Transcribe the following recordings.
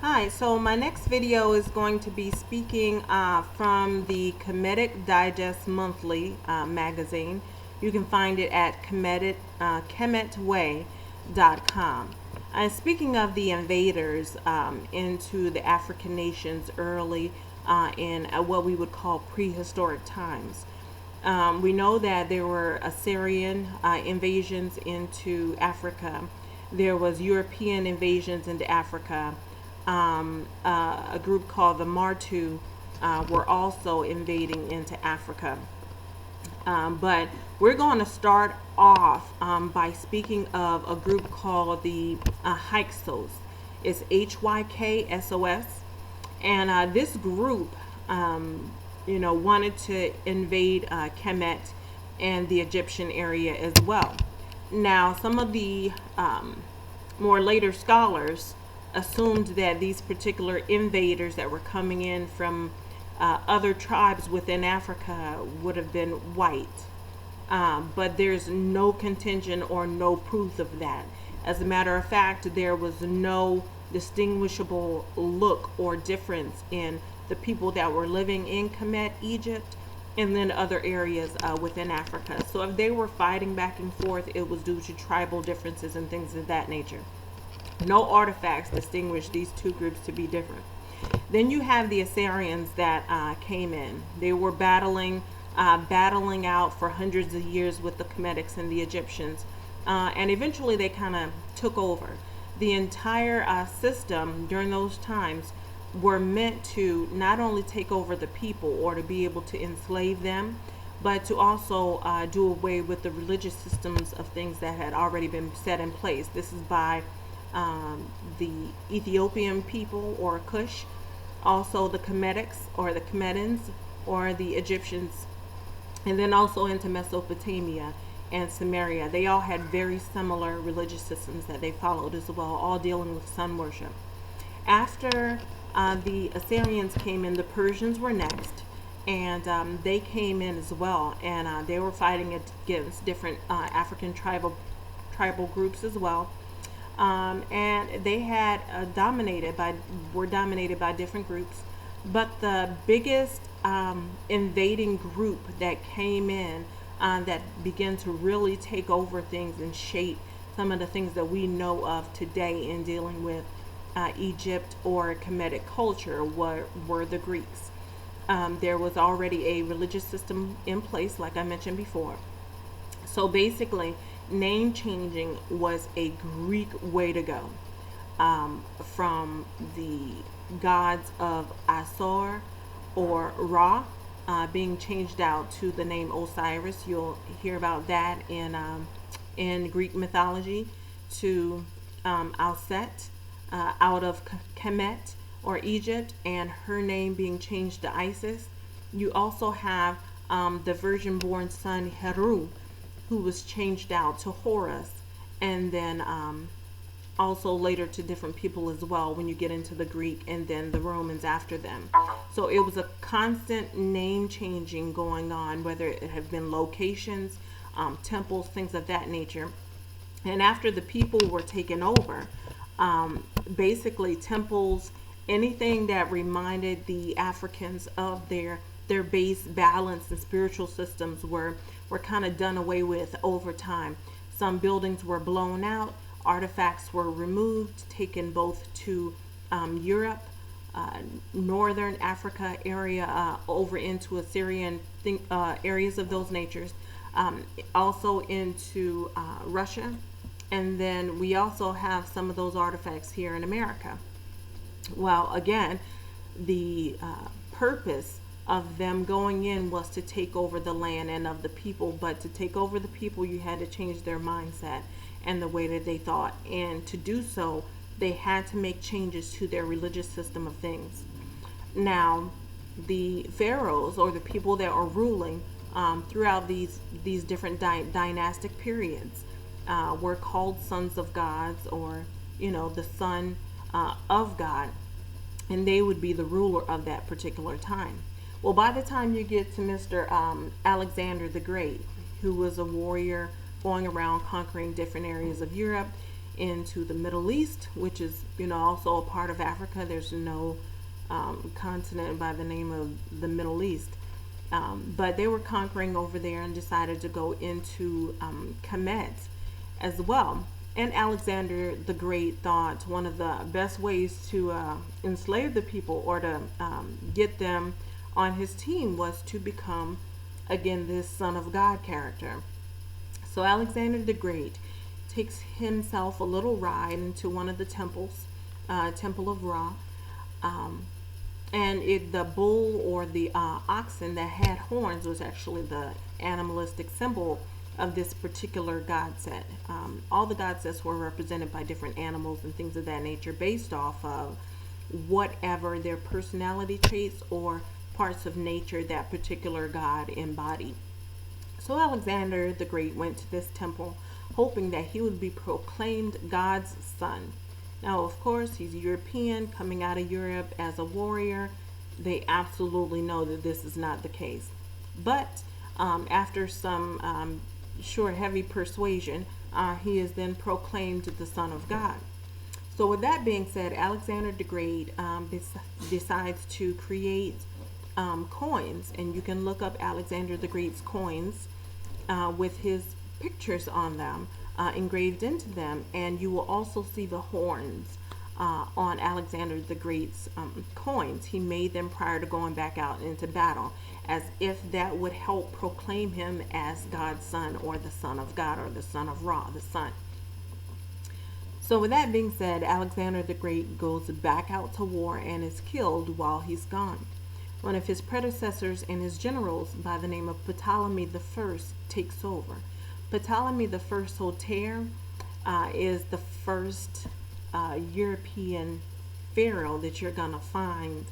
Hi, so my next video is going to be speaking from the Kemetic Digest Monthly magazine. You can find it at kemetway.com. And speaking of the invaders into the African nations early in what we would call prehistoric times. We know that there were Assyrian invasions into Africa. There was European invasions into Africa. A group called the Martu were also invading into Africa. But we're going to start off by speaking of a group called the Hyksos. It's Hyksos. And this group, wanted to invade Kemet and the Egyptian area as well. Now, some of the more later scholars assumed that these particular invaders that were coming in from other tribes within Africa would have been white. But there's no contention or no proof of that. As a matter of fact, there was no distinguishable look or difference in the people that were living in Kemet, Egypt, and then other areas within Africa. So if they were fighting back and forth, it was due to tribal differences and things of that nature. No artifacts distinguish these two groups to be different. Then you have the Assyrians that came in. They were battling out for hundreds of years with the Kemetics and the Egyptians. And eventually they kind of took over. The entire system during those times were meant to not only take over the people or to be able to enslave them, but to also do away with the religious systems of things that had already been set in place. This is by the Ethiopian people or Kush, also the Kemetics or the Kemetans or the Egyptians, and then also into Mesopotamia and Samaria. They all had very similar religious systems that they followed as well, all dealing with sun worship. After the Assyrians came in, the Persians were next, and they came in as well, and they were fighting against different African tribal groups as well. And they had were dominated by different groups, but the biggest invading group that came in that began to really take over things and shape some of the things that we know of today in dealing with Egypt or Kemetic culture were the Greeks. There was already a religious system in place, like I mentioned before. So basically, name changing was a Greek way to go, from the gods of Asor or Ra being changed out to the name Osiris. You'll hear about that in Greek mythology, to Alset out of Kemet or Egypt, and her name being changed to Isis. You also have the virgin-born son Heru, who was changed out to Horus, and then also later to different people as well when you get into the Greek and then the Romans after them. So it was a constant name changing going on, whether it have been locations, temples, things of that nature. And after the people were taken over, basically temples, anything that reminded the Africans of their base balance and spiritual systems were kind of done away with over time. Some buildings were blown out, artifacts were removed, taken both to Europe, northern Africa area, over into Assyrian areas of those natures, also into Russia, and then we also have some of those artifacts here in America. Well, again, the purpose of them going in was to take over the land and of the people, but to take over the people, you had to change their mindset and the way that they thought, and to do so they had to make changes to their religious system of things. Now, the pharaohs, or the people that are ruling throughout these different dynastic periods, were called sons of gods, or the son of God, and they would be the ruler of that particular time. Well, by the time you get to Mr. Alexander the Great, who was a warrior going around conquering different areas of Europe, into the Middle East, which is, also a part of Africa. There's no continent by the name of the Middle East. But they were conquering over there and decided to go into Kemet as well. And Alexander the Great thought one of the best ways to enslave the people, or to get them on his team, was to become, again, this Son of God character. So Alexander the Great takes himself a little ride into one of the temples, Temple of Ra. And the bull, or the oxen that had horns, was actually the animalistic symbol of this particular god set. All the god sets were represented by different animals and things of that nature, based off of whatever their personality traits or parts of nature that particular god embodied. So Alexander the Great went to this temple hoping that he would be proclaimed God's son. Now, of course, he's European, coming out of Europe as a warrior. They absolutely know that this is not the case. But after some heavy persuasion, he is then proclaimed the Son of God. So with that being said, Alexander the Great decides to create coins, and you can look up Alexander the Great's coins with his pictures on them, engraved into them, and you will also see the horns on Alexander the Great's coins. He made them prior to going back out into battle, as if that would help proclaim him as God's son, or the Son of God, or the Son of Ra, the Son. So with that being said, Alexander the Great goes back out to war and is killed while he's gone. One of his predecessors and his generals, by the name of Ptolemy I, takes over. Ptolemy I Soter is the first European pharaoh that you're going to find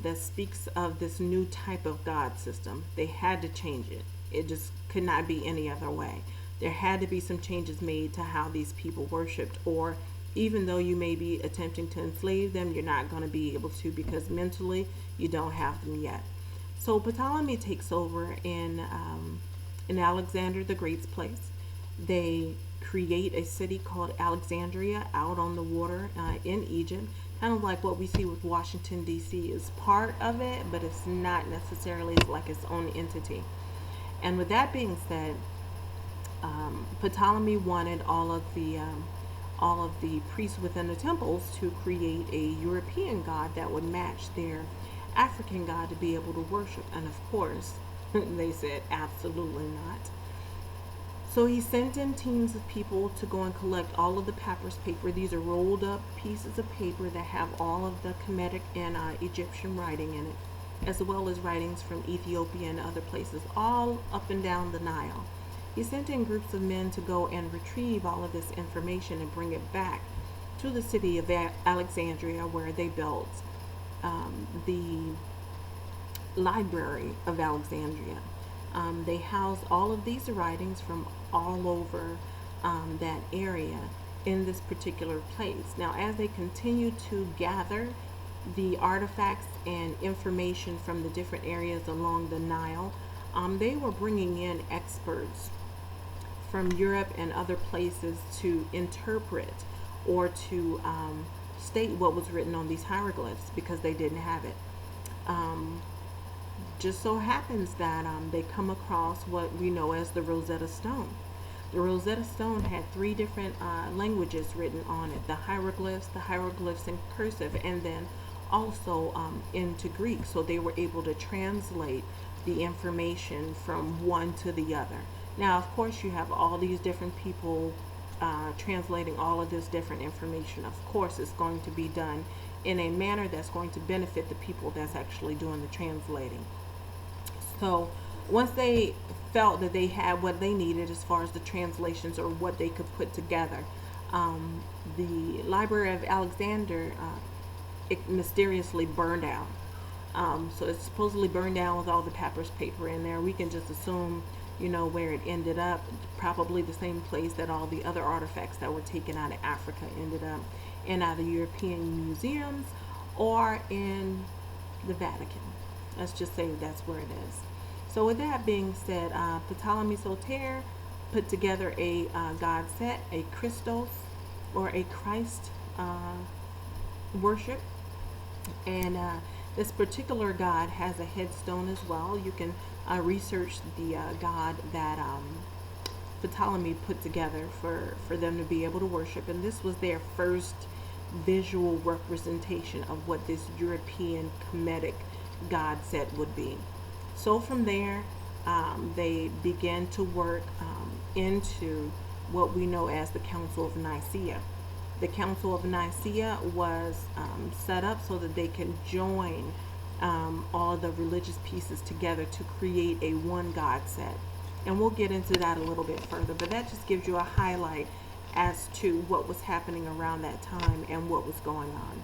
that speaks of this new type of God system. They had to change it. It just could not be any other way. There had to be some changes made to how these people worshipped, or even though you may be attempting to enslave them, you're not going to be able to, because mentally you don't have them yet. So Ptolemy takes over in Alexander the Great's place. They create a city called Alexandria out on the water in Egypt, kind of like what we see with Washington, D.C. is part of it, but it's not necessarily, it's like its own entity. And with that being said, Ptolemy wanted all of the priests within the temples to create a European god that would match their African god to be able to worship. And of course, they said absolutely not. So he sent in teams of people to go and collect all of the papyrus paper. These are rolled up pieces of paper that have all of the Kemetic and Egyptian writing in it, as well as writings from Ethiopia and other places, all up and down the Nile. He sent in groups of men to go and retrieve all of this information and bring it back to the city of Alexandria, where they built the Library of Alexandria. They housed all of these writings from all over that area in this particular place. Now, as they continue to gather the artifacts and information from the different areas along the Nile, they were bringing in experts from Europe and other places to interpret or to state what was written on these hieroglyphs, because they didn't have it. Just so happens that they come across what we know as the Rosetta Stone. The Rosetta Stone had 3 different languages written on it: the hieroglyphs in cursive, and then also into Greek. So they were able to translate the information from one to the other. Now, of course, you have all these different people translating all of this different information. Of course, it's going to be done in a manner that's going to benefit the people that's actually doing the translating. So once they felt that they had what they needed as far as the translations or what they could put together, the Library of Alexander, it mysteriously burned out. So it's supposedly burned down with all the papyrus paper in there. We can just assume, where it ended up, probably the same place that all the other artifacts that were taken out of Africa ended up, in either European museums or in the Vatican. Let's just say that's where it is. So with that being said, Ptolemy Soter put together a god set, a Christos, or a Christ worship. And this particular god has a headstone as well. You can research the god that Ptolemy put together for them to be able to worship. And this was their first visual representation of what this European Kemetic god set would be. So from there, they began to work into what we know as the Council of Nicaea. The Council of Nicaea was set up so that they can join all of the religious pieces together to create a one God set. And we'll get into that a little bit further, but that just gives you a highlight as to what was happening around that time and what was going on.